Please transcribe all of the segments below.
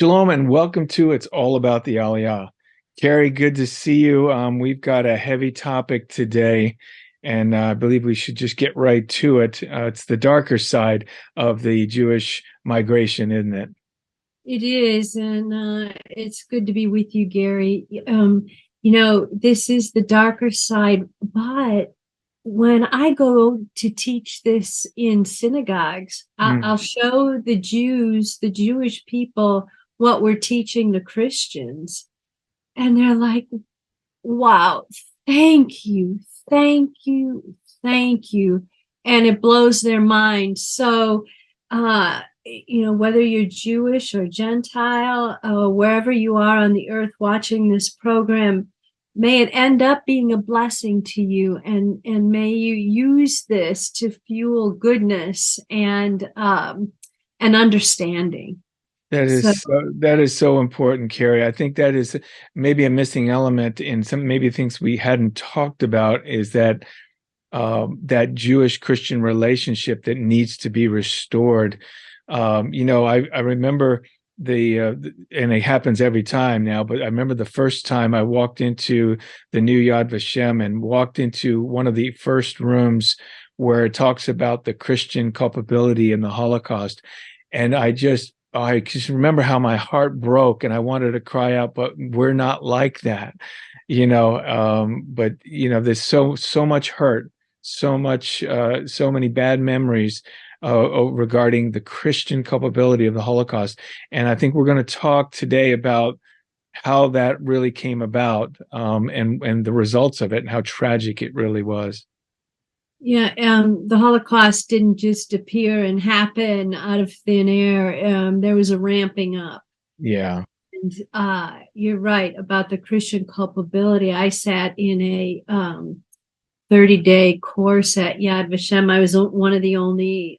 Shalom and welcome to It's All About the Aliyah. Carrie, good to see you. We've got a heavy topic today, and I believe we should just get right to it. It's the darker side of the Jewish migration, isn't it? It is, and it's good to be with you, Gary. This is the darker side, but when I go to teach this in synagogues, Mm. I'll show the Jews, the Jewish people, what we're teaching the Christians. And they're like, wow, thank you, thank you, thank you. And it blows their mind. So, whether you're Jewish or Gentile, wherever you are on the earth watching this program, may it end up being a blessing to you, and may you use this to fuel goodness and understanding. So That is so important, Carrie. I think that is maybe a missing element in some maybe things we hadn't talked about is that that Jewish Christian relationship that needs to be restored. I remember and it happens every time now, but I remember the first time I walked into the new Yad Vashem and walked into one of the first rooms where it talks about the Christian culpability in the Holocaust. And I just remember how my heart broke and I wanted to cry out, but we're not like that, but there's so much hurt, so many bad memories regarding the Christian culpability of the Holocaust. And I think we're going to talk today about how that really came about, and the results of it and how tragic it really was. yeah, the Holocaust didn't just appear and happen out of thin air. There was a ramping up. Yeah. And you're right about the Christian culpability. I sat in a 30-day course at Yad Vashem. I was one of the only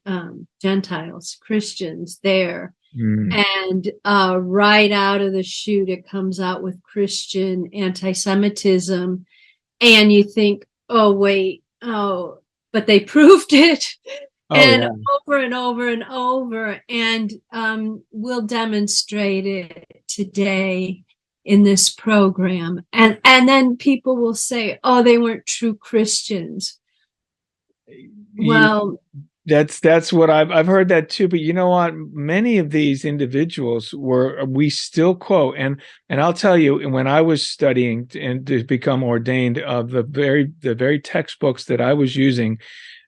Gentiles, Christians there. Mm. And right out of the chute, it comes out with Christian anti-Semitism. And you think, oh, wait, oh, but they proved it. Oh And yeah. over and over and over. And we'll demonstrate it today in this program. And then people will say, oh, they weren't true Christians. Yeah. Well, That's what I've heard that too. But you know what? Many of these individuals we still quote, and I'll tell you, when I was studying and to become ordained, of the very textbooks that I was using,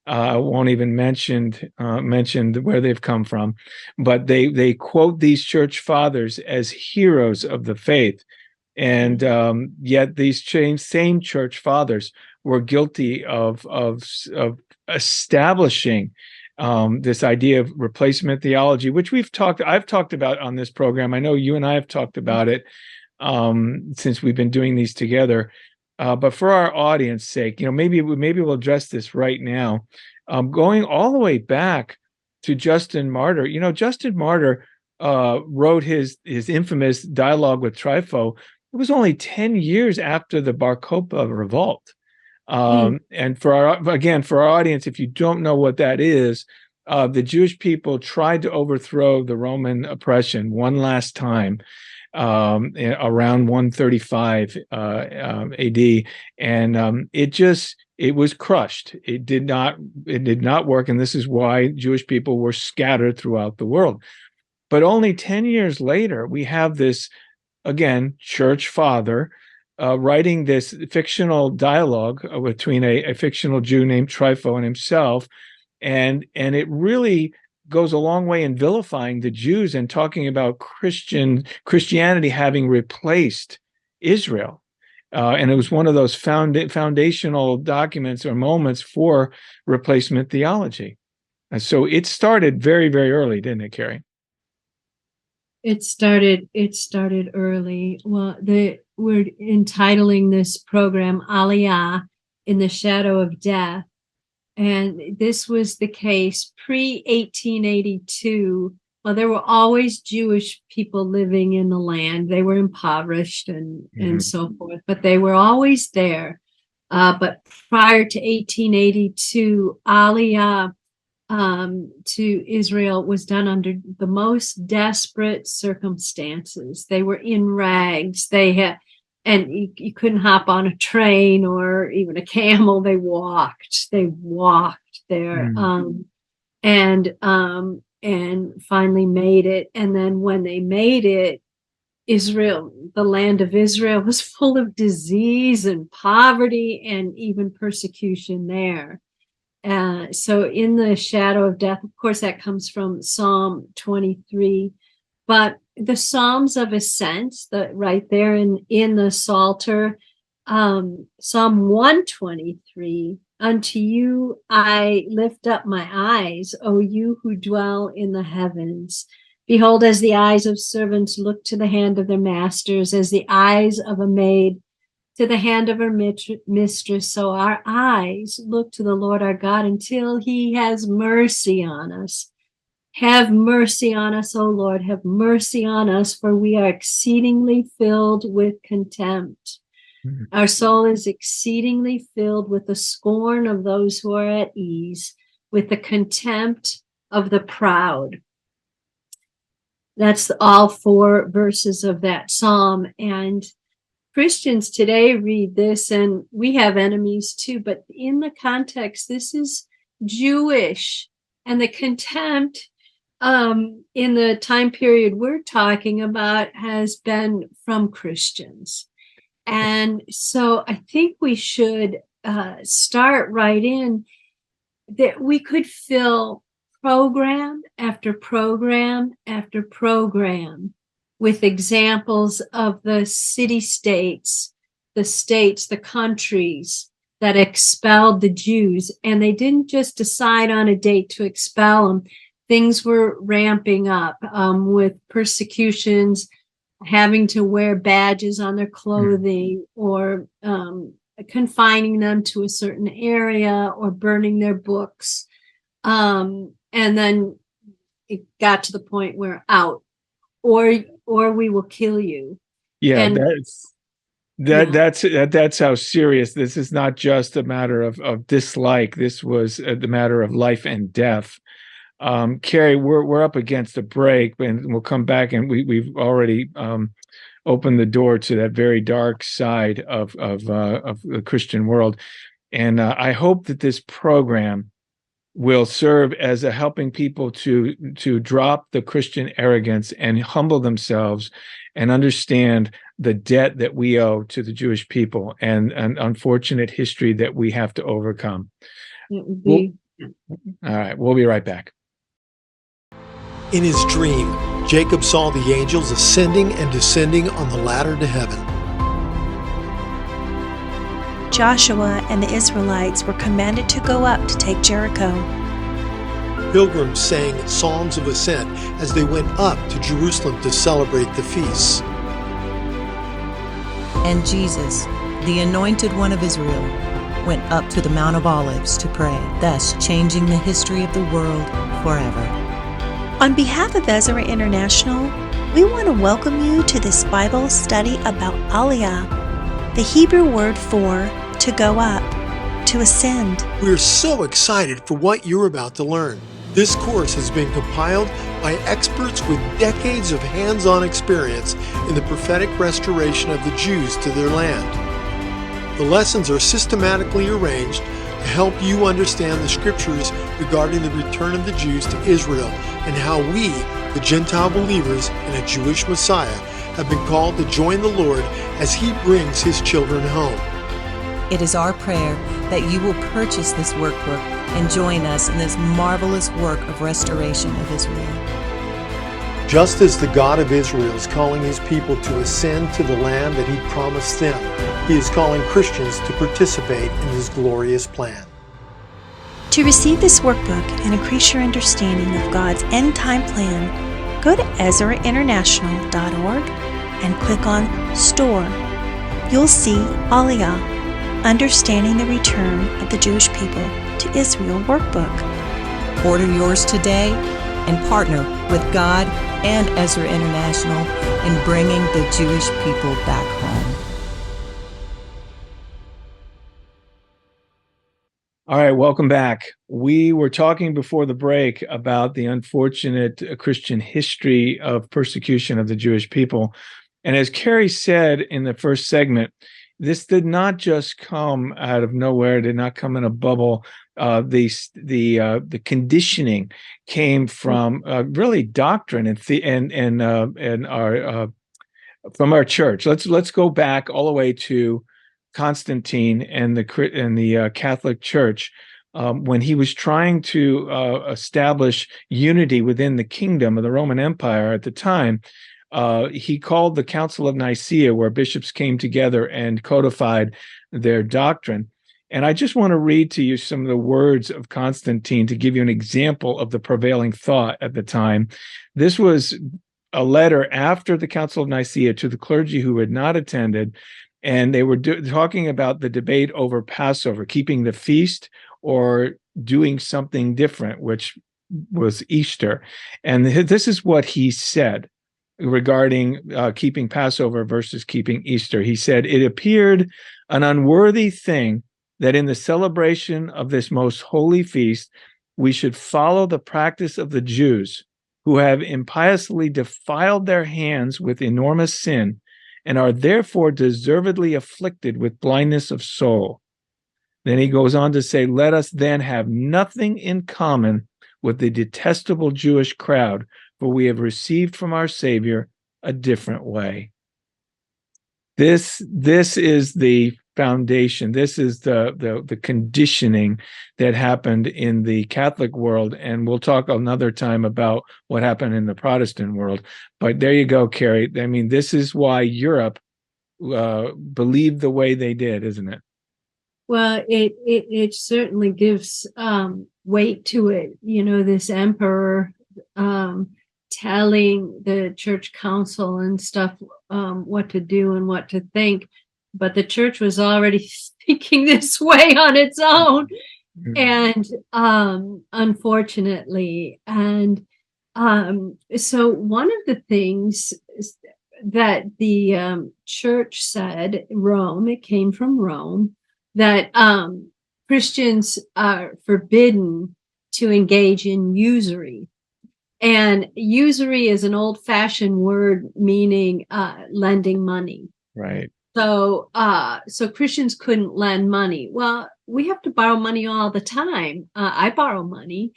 I won't even mention where they've come from, but they quote these church fathers as heroes of the faith, and yet these same church fathers were guilty of establishing this idea of replacement theology, which I've talked about on this program. I know you and I have talked about it since we've been doing these together. But for our audience sake, maybe we'll address this right now. Going all the way back to Justin Martyr. Justin Martyr wrote his infamous dialogue with Trypho. It was only 10 years after the Bar Kokhba revolt. And for our audience, if you don't know what that is, the Jewish people tried to overthrow the Roman oppression one last time, around 135 AD, and it was crushed. It did not work, and this is why Jewish people were scattered throughout the world. But only 10 years later, we have this, again, church father writing this fictional dialogue between a fictional Jew named Trypho and himself, and it really goes a long way in vilifying the Jews and talking about Christianity having replaced Israel. And it was one of those foundational documents or moments for replacement theology. And so it started very, very early, didn't it, Carrie? It started early. Well, we're entitling this program Aliyah, in the Shadow of Death. And this was the case pre-1882. Well, there were always Jewish people living in the land. They were impoverished and so forth, but they were always there. But prior to 1882, Aliyah to Israel was done under the most desperate circumstances. They were in rags. They had, and you couldn't hop on a train or even a camel. They walked. They walked there, and finally made it. And then when they made it, Israel, the land of Israel, was full of disease and poverty and even persecution there. So in the shadow of death, of course, that comes from Psalm 23, but the Psalms of Ascent, right there in the Psalter, Psalm 123, unto you I lift up my eyes, O you who dwell in the heavens. Behold, as the eyes of servants look to the hand of their masters, as the eyes of a maid to the hand of her mistress, so our eyes look to the Lord our God until he has mercy on us. Have mercy on us, O Lord, have mercy on us, for we are exceedingly filled with contempt. Mm-hmm. Our soul is exceedingly filled with the scorn of those who are at ease, with the contempt of the proud. That's all 4 verses of that psalm. And Christians today read this, and we have enemies too, but in the context, this is Jewish, and the contempt in the time period we're talking about has been from Christians. And so I think we should start right in that we could fill program after program after program with examples of the city-states, the countries that expelled the Jews. And they didn't just decide on a date to expel them. Things were ramping up with persecutions, having to wear badges on their clothing, or confining them to a certain area, or burning their books. And then it got to the point where out, or we will kill you. Yeah, and that's how serious this is. Not just a matter of dislike. This was the matter of life and death. Carrie, we're up against a break, and we'll come back, and we've already opened the door to that very dark side of the Christian world. And I hope that this program will serve as a helping people to drop the Christian arrogance and humble themselves and understand the debt that we owe to the Jewish people and an unfortunate history that we have to overcome. All right, we'll be right back. In his dream, Jacob saw the angels ascending and descending on the ladder to heaven. Joshua and the Israelites were commanded to go up to take Jericho. Pilgrims sang psalms of ascent as they went up to Jerusalem to celebrate the feasts. And Jesus, the anointed one of Israel, went up to the Mount of Olives to pray, thus changing the history of the world forever. On behalf of Ezra International, we want to welcome you to this Bible study about Aliyah, the Hebrew word for to go up, to ascend. We're so excited for what you're about to learn. This course has been compiled by experts with decades of hands-on experience in the prophetic restoration of the Jews to their land. The lessons are systematically arranged to help you understand the scriptures regarding the return of the Jews to Israel and how we, the Gentile believers in a Jewish Messiah, have been called to join the Lord as He brings His children home. It is our prayer that you will purchase this workbook and join us in this marvelous work of restoration of Israel. Just as the God of Israel is calling His people to ascend to the land that He promised them, He is calling Christians to participate in His glorious plan. To receive this workbook and increase your understanding of God's end-time plan, go to EzraInternational.org and click on Store. You'll see Aliyah, Understanding the Return of the Jewish People to Israel workbook. Order yours today and partner with God and Ezra International in bringing the Jewish people back home. All right, welcome back. We were talking before the break about the unfortunate Christian history of persecution of the Jewish people. And as Carrie said in the first segment, this did not just come out of nowhere, did not come in a bubble. The conditioning came from really doctrine and our from our church. Let's go back all the way to Constantine and the Catholic Church, when he was trying to establish unity within the kingdom of the Roman Empire at the time. He called the Council of Nicaea, where bishops came together and codified their doctrine. And I just want to read to you some of the words of Constantine to give you an example of the prevailing thought at the time. This was a letter after the Council of Nicaea to the clergy who had not attended, and they were talking about the debate over Passover, keeping the feast or doing something different, which was Easter. And this is what he said regarding keeping Passover versus keeping Easter. He said, "It appeared an unworthy thing that in the celebration of this most holy feast, we should follow the practice of the Jews, who have impiously defiled their hands with enormous sin, and are therefore deservedly afflicted with blindness of soul." Then he goes on to say, "Let us then have nothing in common with the detestable Jewish crowd, for we have received from our Savior a different way." This is the foundation. This is the conditioning that happened in the Catholic world, and we'll talk another time about what happened in the Protestant world. But there you go, Carrie. I mean, this is why Europe believed the way they did, isn't it? Well, it certainly gives weight to it. You know, this emperor telling the church council and stuff what to do and what to think, but the church was already thinking this way on its own, and unfortunately, and so one of the things that the church said, Rome, it came from Rome, that Christians are forbidden to engage in usury. And usury is an old-fashioned word meaning lending money. Right. So Christians couldn't lend money. Well, we have to borrow money all the time. I borrow money.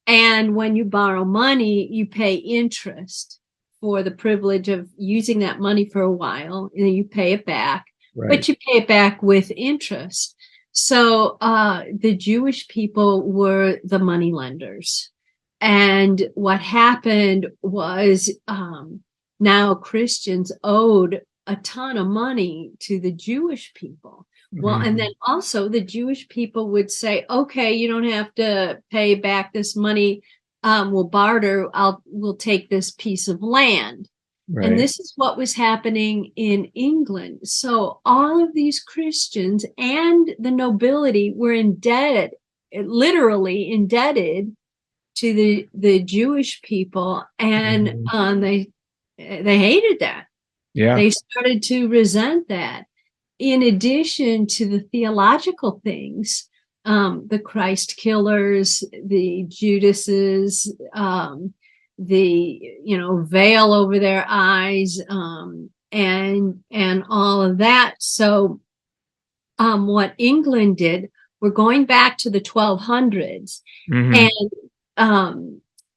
And when you borrow money, you pay interest for the privilege of using that money for a while, and then you pay it back. Right. But you pay it back with interest. So the Jewish people were the money lenders. And what happened was now Christians owed a ton of money to the Jewish people. Well, and then also the Jewish people would say, okay, you don't have to pay back this money. We'll barter. We'll take this piece of land. Right. And this is what was happening in England. So all of these Christians and the nobility were indebted, literally indebted to the Jewish people, and they hated that. Yeah. They started to resent that. In addition to the theological things, the Christ killers, the Judases, the veil over their eyes, and all of that. So what England did, we're going back to the 1200s, and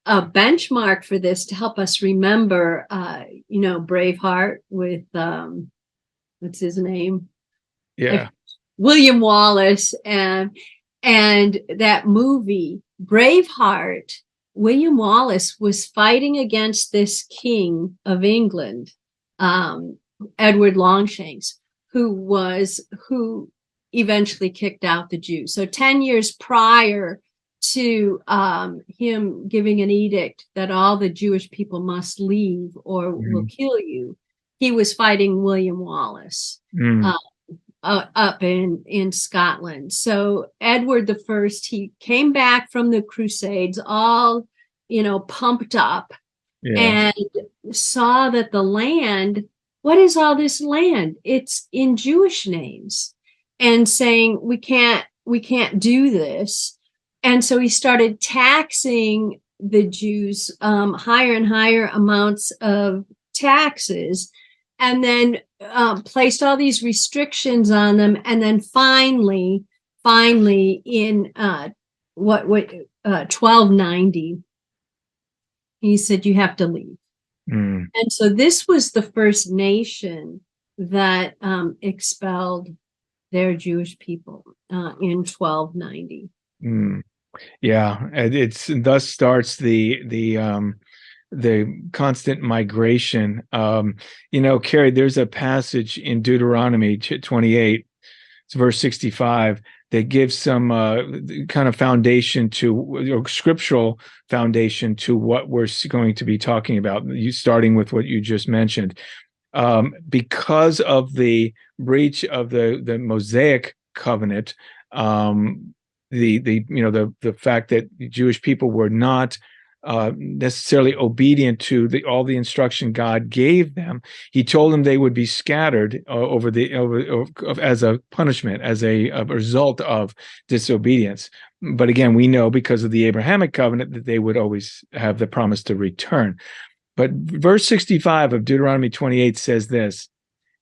a benchmark for this to help us remember, Braveheart with what's his name? Yeah, William Wallace, and that movie Braveheart. William Wallace was fighting against this king of England, Edward Longshanks, who eventually kicked out the Jews. So 10 years prior to him giving an edict that all the Jewish people must leave or we'll kill you, he was fighting William Wallace up in Scotland. So Edward I, he came back from the Crusades all, pumped up, and saw that the land, what is all this land? It's in Jewish names, and saying we can't do this. And so he started taxing the Jews higher and higher amounts of taxes, and then placed all these restrictions on them. And then finally in 1290, he said, you have to leave. And so this was the first nation that expelled their Jewish people in 1290. Yeah, it's thus starts the constant migration. Carrie, there's a passage in Deuteronomy 28, it's verse 65, that gives some kind of foundation scriptural foundation to what we're going to be talking about. You starting with what you just mentioned, because of the breach of the Mosaic covenant, the fact that the Jewish people were not necessarily obedient to all the instruction God gave them. He told them they would be scattered as a punishment, as a result of disobedience. But again, we know because of the Abrahamic covenant that they would always have the promise to return. But verse 65 of Deuteronomy 28 says this: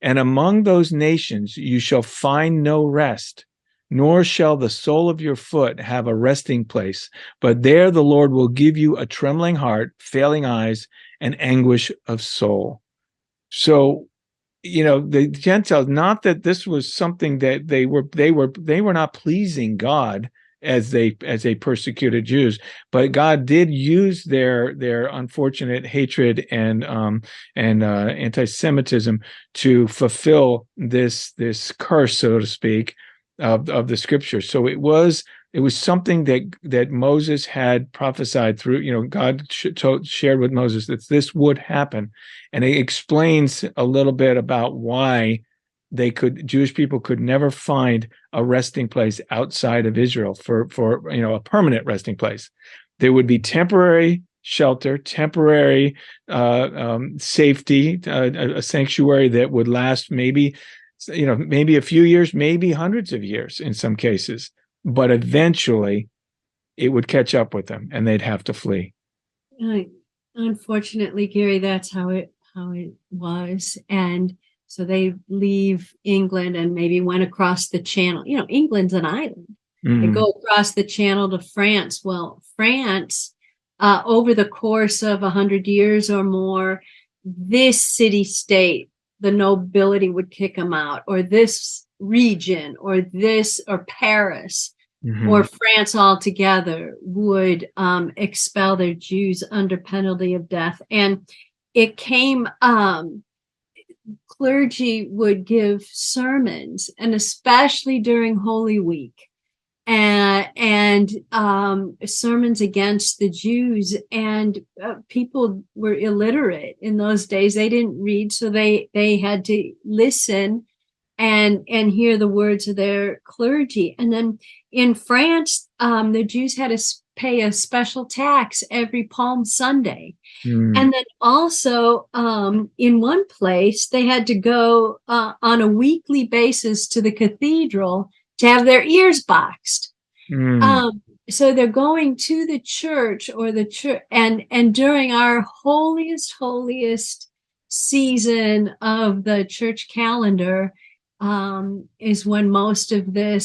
"And among those nations you shall find no rest, nor shall the sole of your foot have a resting place. But there the Lord will give you a trembling heart, failing eyes, and anguish of soul." So, the Gentiles, not that this was something that they were not pleasing God as they persecuted Jews, but God did use their unfortunate hatred and anti-Semitism to fulfill this curse, so to speak, of the scripture. So it was something that Moses had prophesied through, God shared with Moses that this would happen. And it explains a little bit about why Jewish people could never find a resting place outside of Israel for a permanent resting place. There would be temporary shelter, temporary safety, a sanctuary that would last maybe a few years, maybe hundreds of years in some cases, but eventually it would catch up with them and they'd have to flee. Unfortunately, Gary, that's how it was. And so they leave England and maybe went across the channel. England's an island. They go across the channel to France. Well, France, over the course of 100 years or more, this city-state, the nobility would kick them out, or this region, or Paris, or France altogether would expel their Jews under penalty of death. And it came, clergy would give sermons, and especially during Holy Week, and sermons against the Jews. And people were illiterate in those days. They didn't read, so they had to listen and hear the words of their clergy. And then in France, the Jews had to pay a special tax every Palm Sunday. And then also in one place, they had to go on a weekly basis to the cathedral to have their ears boxed. So they're going to the church and during our holiest season of the church calendar is when most of a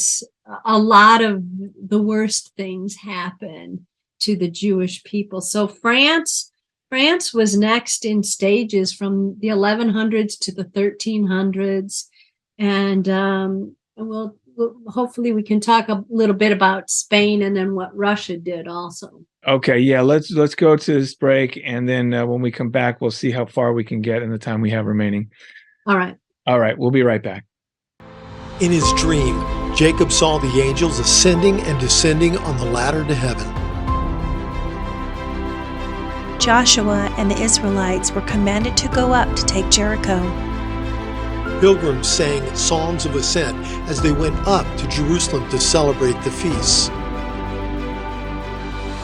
lot of the worst things happen to the Jewish people. So France was next in stages from the 1100s to the 1300s. And hopefully we can talk a little bit about Spain and then what Russia did also. Okay, yeah, let's go to this break, and then when we come back, we'll see how far we can get in the time we have remaining. All right, we'll be right back. In his dream, Jacob saw the angels ascending and descending on the ladder to heaven. Joshua and the Israelites were commanded to go up to take Jericho. Pilgrims sang psalms of ascent as they went up to Jerusalem to celebrate the feasts.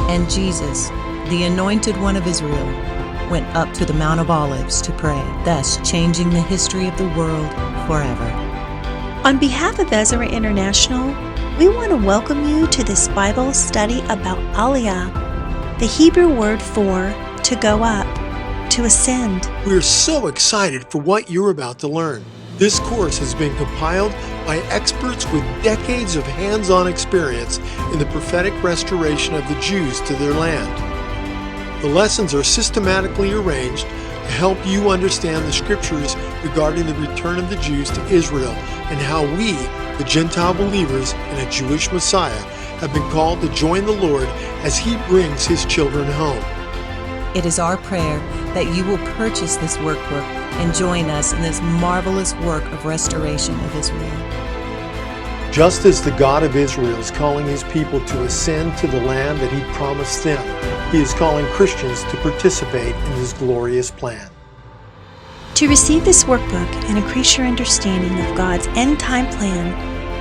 And Jesus, the anointed one of Israel, went up to the Mount of Olives to pray, thus changing the history of the world forever. On behalf of Ezra International, We want to welcome you to this Bible study about Aliyah, the Hebrew word for to go up, to ascend. We're so excited for what you're about to learn. This course has been compiled by experts with decades of hands-on experience in the prophetic restoration of the Jews to their land. The lessons are systematically arranged to help you understand the scriptures regarding the return of the Jews to Israel and how we, the Gentile believers in a Jewish Messiah, have been called to join the Lord as He brings His children home. It is our prayer that you will purchase this workbook and join us in this marvelous work of restoration of Israel. Just as the God of Israel is calling His people to ascend to the land that He promised them, He is calling Christians to participate in His glorious plan. To receive this workbook and increase your understanding of God's end-time plan,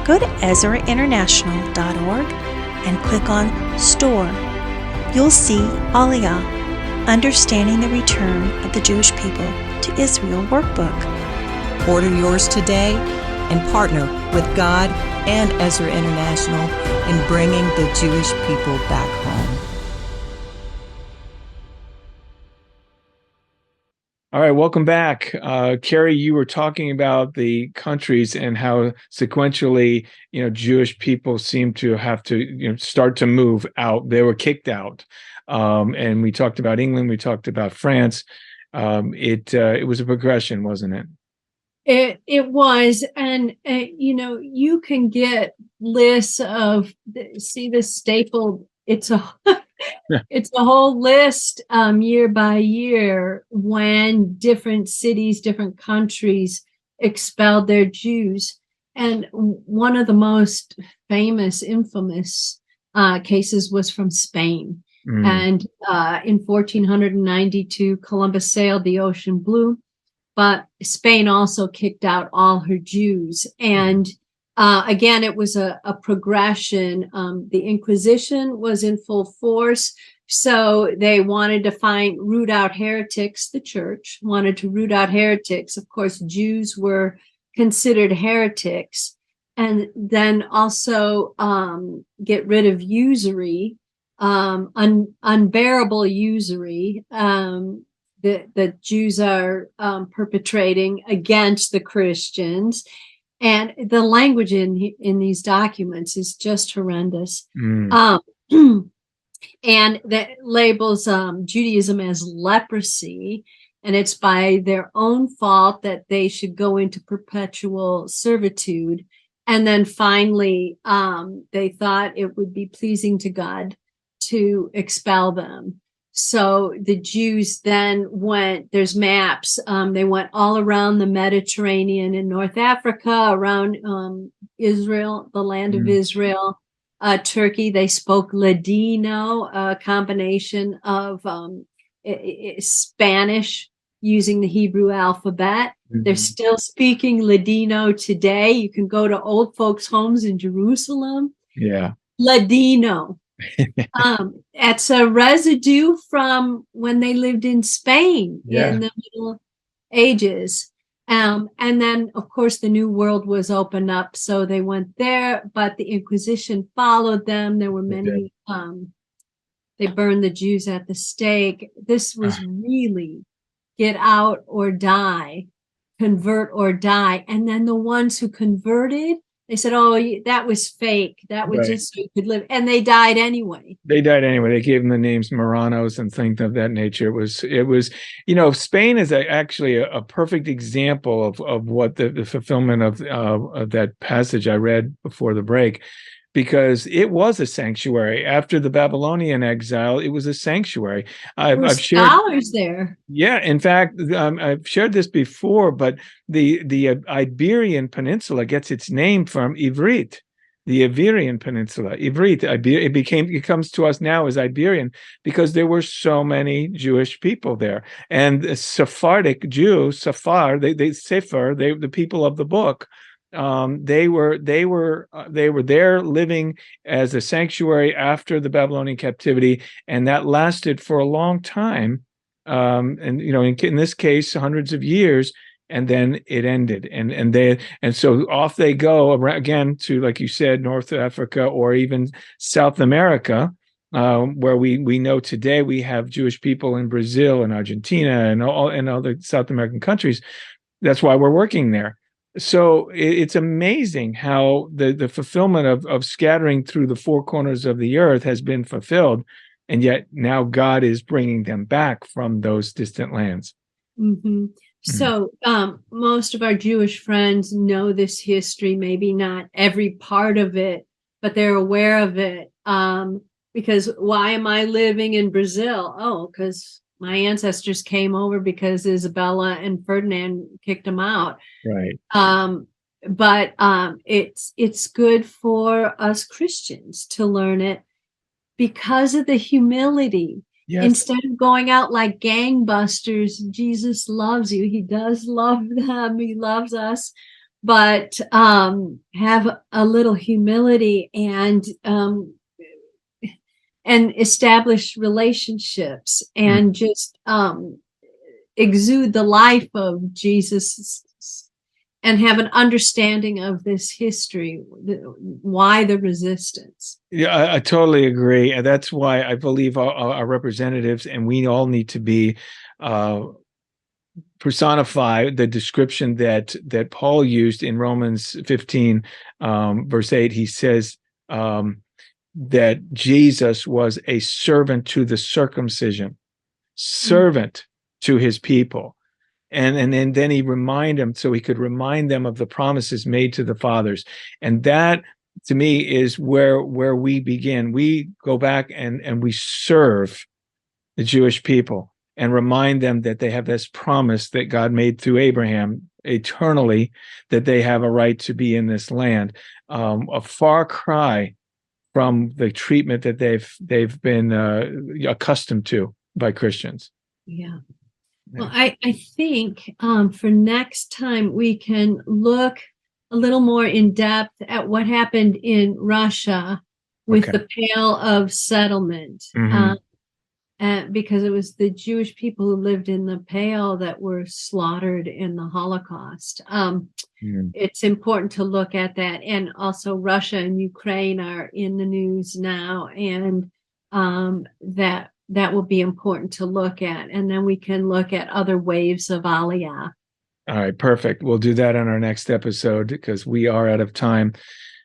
go to EzraInternational.org and click on Store. You'll see Aliyah, Understanding the Return of the Jewish People to Israel workbook. Order yours today and partner with God and Ezra International in bringing the Jewish people back home. All right, welcome back. Carrie, you were talking about the countries and how sequentially, Jewish people seem to have to, start to move out. They were kicked out. And we talked about England, we talked about France. It was a progression, wasn't it? It was, and you can get lists of see this stapled. It's a it's a whole list year by year when different cities, different countries expelled their Jews, and one of the most famous, infamous cases was from Spain. And in 1492, Columbus sailed the ocean blue, but Spain also kicked out all her Jews. And again, it was a progression. The Inquisition was in full force. So they wanted to root out heretics. The church wanted to root out heretics. Of course, Jews were considered heretics. And then also get rid of usury. Unbearable usury that Jews are perpetrating against the Christians, and the language in these documents is just horrendous. And that labels Judaism as leprosy, and it's by their own fault that they should go into perpetual servitude. And then finally, they thought it would be pleasing to God to expel them. So the Jews then there's maps, they went all around the Mediterranean in North Africa, around Israel, the land of Israel, Turkey. They spoke Ladino, a combination of Spanish using the Hebrew alphabet. They're still speaking Ladino today. You can go to old folks' homes in Jerusalem. Yeah. Ladino. It's a residue from when they lived in Spain in the Middle Ages. And then, of course, the New World was opened up, so they went there, but the Inquisition followed them. There were many, they burned the Jews at the stake. This was really get out or die, convert or die. And then the ones who converted, they said, oh, that was fake. That was just so you could live. And they died anyway. They gave them the names Marranos and things of that nature. It was, Spain is actually a perfect example of what the fulfillment of that passage I read before the break, because it was a sanctuary. After the Babylonian exile, it was a sanctuary. I've shared scholars there. Yeah, in fact, I've shared this before, but the Iberian Peninsula gets its name from Ivrit, the Iberian Peninsula. Ivrit, it comes to us now as Iberian because there were so many Jewish people there, and the Sephardic Jews, the people of the book. They were there living as a sanctuary after the Babylonian captivity, and that lasted for a long time. And in this case, hundreds of years. and then it ended. And so off they go again to, like you said, North Africa or even South America, where we know today we have Jewish people in Brazil and Argentina and all the South American countries. That's why we're working there. So it's amazing how the fulfillment of scattering through the four corners of the earth has been fulfilled, and yet now God is bringing them back from those distant lands. Mm-hmm. So most of our Jewish friends know this history, maybe not every part of it, but they're aware of it. Because why am I living in Brazil? Oh, because my ancestors came over because Isabella and Ferdinand kicked them out. Right. But it's good for us Christians to learn it because of the humility. Yes. Instead of going out like gangbusters, Jesus loves you. He does love them. He loves us. But have a little humility and establish relationships and just exude the life of Jesus and have an understanding of this history, why the resistance. Yeah, I totally agree. And that's why I believe our representatives, and we all need to be personify the description that Paul used in Romans 15, verse 8. He says that Jesus was a servant to the circumcision, servant to his people. And then he remind them, so he could remind them of the promises made to the fathers. And that, to me, is where we begin. We go back and we serve the Jewish people and remind them that they have this promise that God made through Abraham eternally, that they have a right to be in this land. A far cry from the treatment that they've been accustomed to by Christians. Yeah. Well, I think for next time we can look a little more in depth at what happened in Russia with the Pale of Settlement, because it was the Jewish people who lived in the Pale that were slaughtered in the Holocaust. It's important to look at that, and also Russia and Ukraine are in the news now, and that will be important to look at. And then we can look at other waves of Aliyah. All right, perfect. We'll do that on our next episode because we are out of time.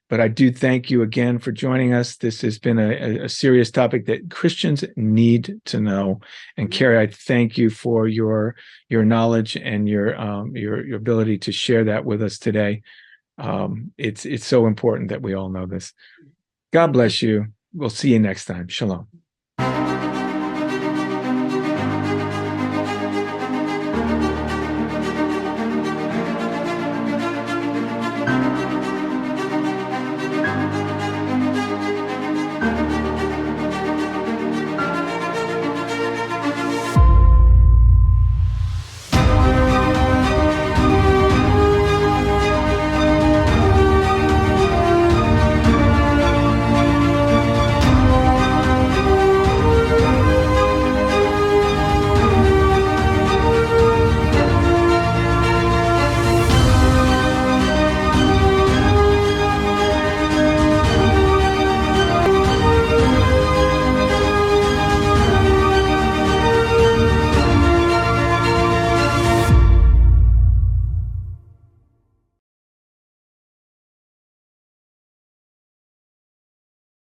But I do thank you again for joining us. This has been a serious topic that Christians need to know. And Carrie, I thank you for your knowledge and your ability to share that with us today. It's so important that we all know this. God bless you. We'll see you next time. Shalom.